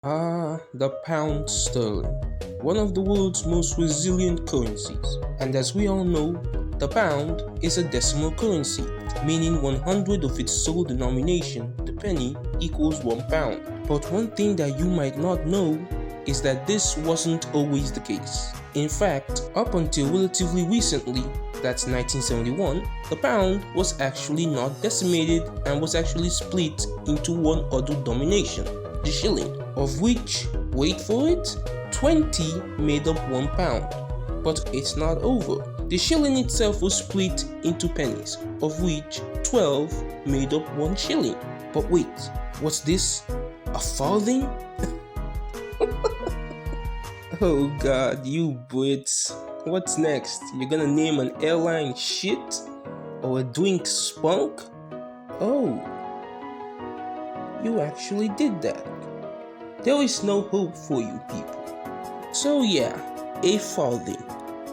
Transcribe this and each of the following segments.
The pound sterling, one of the world's most resilient currencies. And as we all know, the pound is a decimal currency, meaning 100 of its sole denomination, the penny, equals 1 pound. But one thing that you might not know is that this wasn't always the case. In fact, up until relatively recently, that's 1971, the pound was actually not decimated and was actually split into one other denomination, the shilling, of which, wait for it, 20 made up 1 pound. But it's not over. The shilling itself was split into pennies, of which 12 made up 1 shilling. But wait, what's this? A farthing? Oh god, you Brits. What's next? You're gonna name an airline shit? Or a drink spunk? Oh, you actually did that. There is no hope for you people. So yeah, a farthing.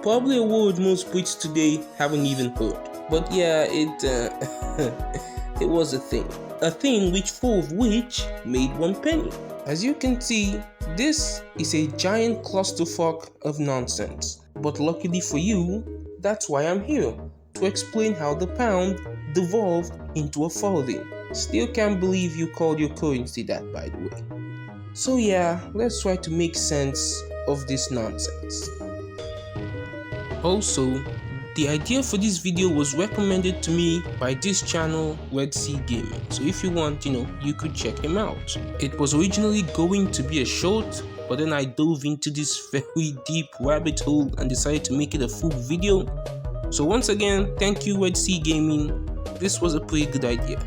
Probably a word most Brits today haven't even heard. But yeah, it was a thing. A thing which 4 of which made 1 penny. As you can see, this is a giant clusterfuck of nonsense. But luckily for you, that's why I'm here, to explain how the pound devolved into a farthing. Still can't believe you called your currency that, by the way. So yeah, let's try to make sense of this nonsense. Also, the idea for this video was recommended to me by this channel, Red Sea Gaming. So if you want, you could check him out. It was originally going to be a short, but then I dove into this very deep rabbit hole and decided to make it a full video. So once again, thank you Red Sea Gaming. This was a pretty good idea.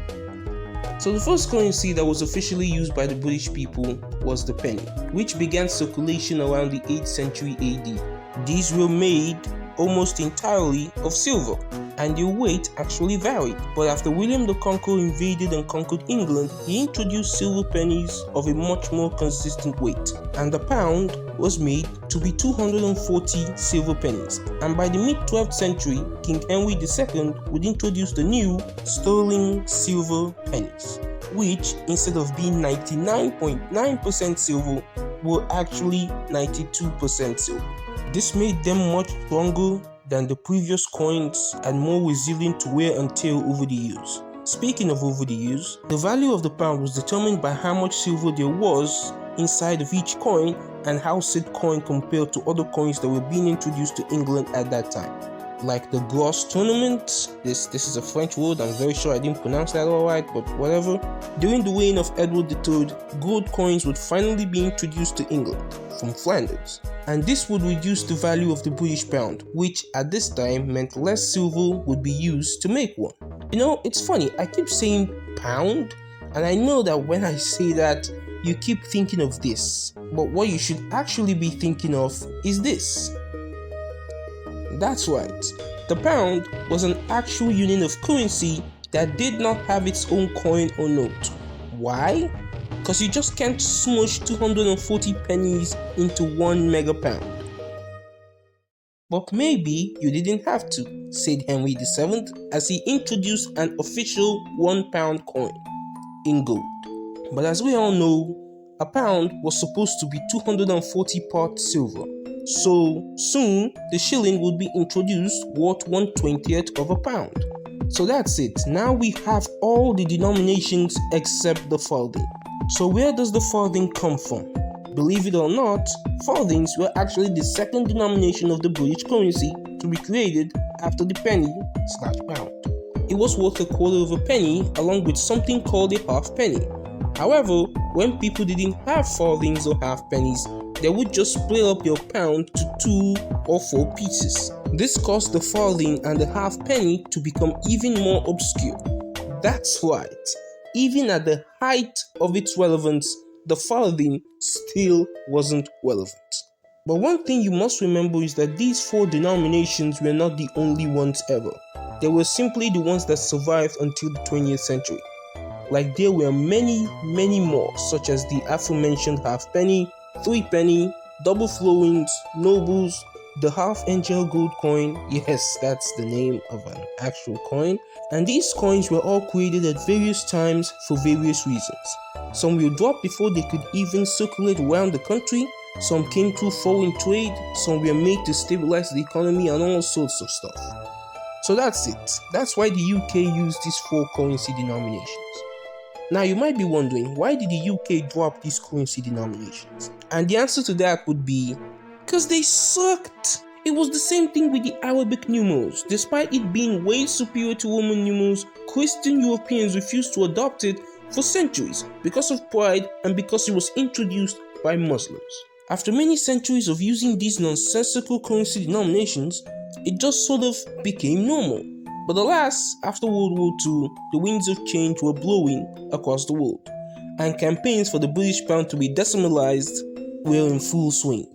So the first currency that was officially used by the British people was the penny, which began circulation around the 8th century AD. These were made almost entirely of silver, and their weight actually varied. But after William the Conqueror invaded and conquered England, he introduced silver pennies of a much more consistent weight, and the pound was made to be 240 silver pennies. And by the mid-12th century, King Henry II would introduce the new sterling silver pennies, which instead of being 99.9% silver, were actually 92% silver. This made them much stronger than the previous coins and more resilient to wear and tear over the years. Speaking of over the years, the value of the pound was determined by how much silver there was inside of each coin and how said coin compared to other coins that were being introduced to England at that time. Like the Gros tournament, this is a French word, I'm very sure I didn't pronounce that alright, but whatever. During the reign of Edward III, gold coins would finally be introduced to England from Flanders, and this would reduce the value of the British pound, which at this time meant less silver would be used to make one. It's funny, I keep saying pound, and I know that when I say that, you keep thinking of this, but what you should actually be thinking of is this. That's right, the pound was an actual unit of currency that did not have its own coin or note. Why? Because you just can't smush 240 pennies into 1 mega pound. But maybe you didn't have to, said Henry VII as he introduced an official 1 pound coin in gold. But as we all know, a pound was supposed to be 240 parts silver. So soon, the shilling would be introduced worth 1/20th of a pound. So that's it, now we have all the denominations except the farthing. So where does the farthing come from? Believe it or not, farthings were actually the second denomination of the British currency to be created after the penny/pound. It was worth a quarter of a penny along with something called a half penny. However, when people didn't have farthings or half pennies, they would just split up your pound to 2 or 4 pieces. This caused the farthing and the half penny to become even more obscure. That's right, even at the height of its relevance, the farthing still wasn't relevant. But one thing you must remember is that these 4 denominations were not the only ones ever. They were simply the ones that survived until the 20th century. Like there were many more, such as the aforementioned half penny, 3 penny, double florins, nobles, the half angel gold coin, yes, that's the name of an actual coin, and these coins were all created at various times for various reasons. Some were dropped before they could even circulate around the country. Some came through foreign trade. Some were made to stabilize the economy and all sorts of stuff. So that's it. That's why the UK used these 4 currency denominations. Now you might be wondering, why did the UK drop these currency denominations? And the answer to that would be, because they sucked. It was the same thing with the Arabic numerals. Despite it being way superior to Roman numerals, Christian Europeans refused to adopt it for centuries because of pride and because it was introduced by Muslims. After many centuries of using these nonsensical currency denominations, it just sort of became normal. But alas, after World War II, the winds of change were blowing across the world, and campaigns for the British pound to be decimalized were in full swing.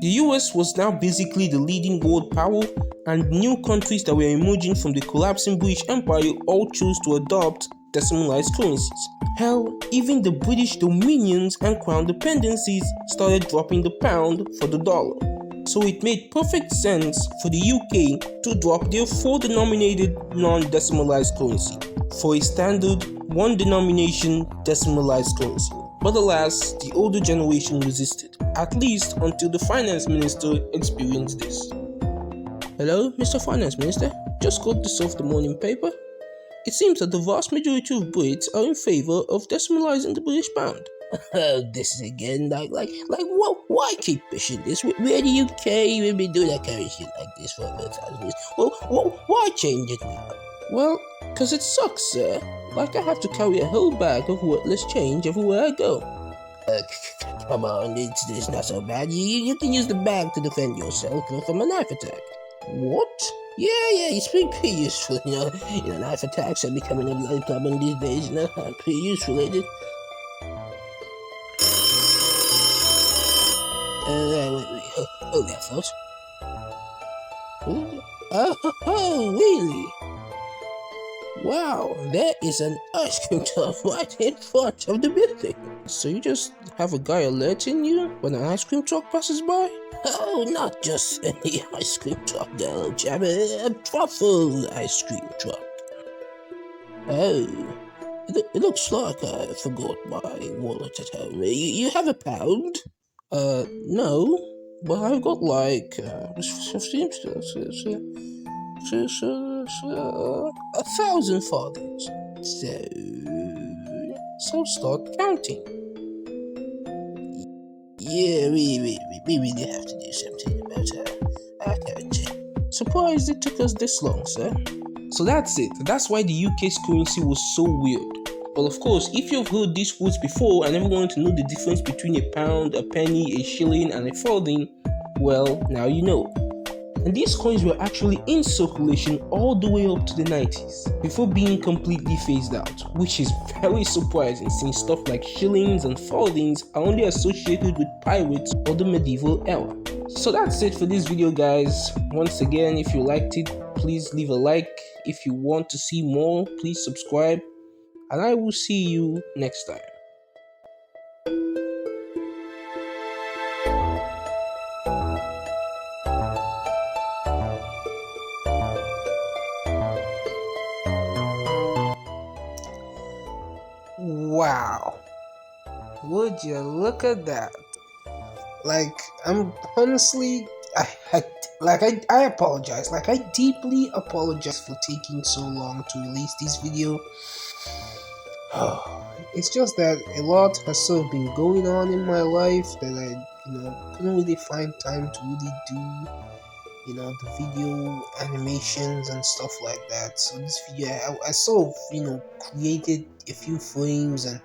The US was now basically the leading world power, and new countries that were emerging from the collapsing British Empire all chose to adopt decimalized currencies. Hell, even the British dominions and crown dependencies started dropping the pound for the dollar. So it made perfect sense for the UK to drop their 4-denominated non-decimalized currency for a standard 1-denomination decimalized currency. But alas, the older generation resisted, at least until the finance minister experienced this. Hello, Mr. Finance Minister? Just got this off the morning paper. It seems that the vast majority of Brits are in favor of decimalizing the British pound. This is again, what? Why keep pushing this? We're the UK, we've been doing that currency like this for 1,000 years. Well, why change it now? Well, because it sucks, sir. Like I have to carry a whole bag of worthless change everywhere I go. Come on, it's not so bad. You can use the bag to defend yourself from a knife attack. What? Yeah, it's pretty useful, knife attacks are becoming a bloody problem these days, pretty useful, ain't it? Wait, hold that, folks. Oh, really? Wow, there is an ice cream truck right in front of the building. So you just have a guy alerting you when an ice cream truck passes by? Oh, not just any ice cream truck, though, chap. A truffle ice cream truck. Oh, it looks like I forgot my wallet at home. You have a pound? No, but I've got like 1,000 farthings. So start counting. Yeah, we really have to do something about our currency. Surprised it took us this long, sir. So that's it. That's why the UK's currency was so weird. Well, of course, if you've heard these words before and ever wanted to know the difference between a pound, a penny, a shilling, and a farthing, well, now you know. And these coins were actually in circulation all the way up to the 90s before being completely phased out, which is very surprising since stuff like shillings and farthings are only associated with pirates or the medieval era. So that's it for this video, guys. Once again, if you liked it, please leave a like. If you want to see more, please subscribe. And I will see you next time. Wow. Would you look at that? Like, I'm honestly, I apologize. Like, I deeply apologize for taking so long to release this video. It's just that a lot has sort of been going on in my life that I, couldn't really find time to really do, the video animations and stuff like that. So this video, I sort of, created a few frames and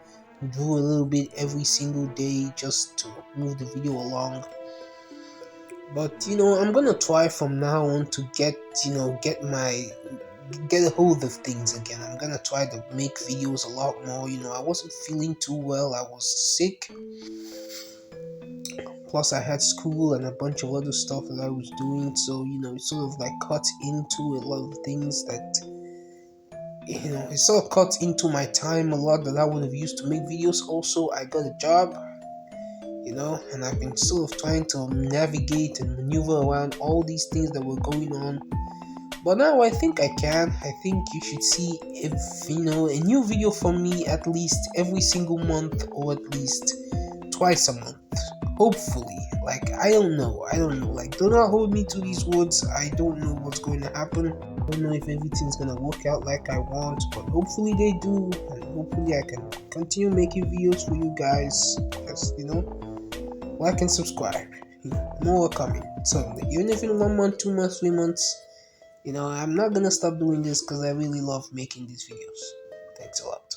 drew a little bit every single day just to move the video along. But, I'm gonna try from now on to get a hold of things again. I'm gonna try to make videos a lot more. I wasn't feeling too well. I was sick. Plus, I had school and a bunch of other stuff that I was doing. So, it sort of like cut into a lot of things that, it sort of cut into my time a lot that I would have used to make videos. Also, I got a job, and I've been sort of trying to navigate and maneuver around all these things that were going on But now I think I can. I think you should see if a new video from me at least every single month, or at least twice a month. Hopefully. Like I don't know. Like, do not hold me to these words. I don't know what's going to happen. I don't know if everything's gonna work out like I want, but hopefully they do, and hopefully I can continue making videos for you guys. Just like and subscribe. More coming. So even if in 1 month, 2 months, 3 months, I'm not gonna stop doing this because I really love making these videos. Thanks a lot.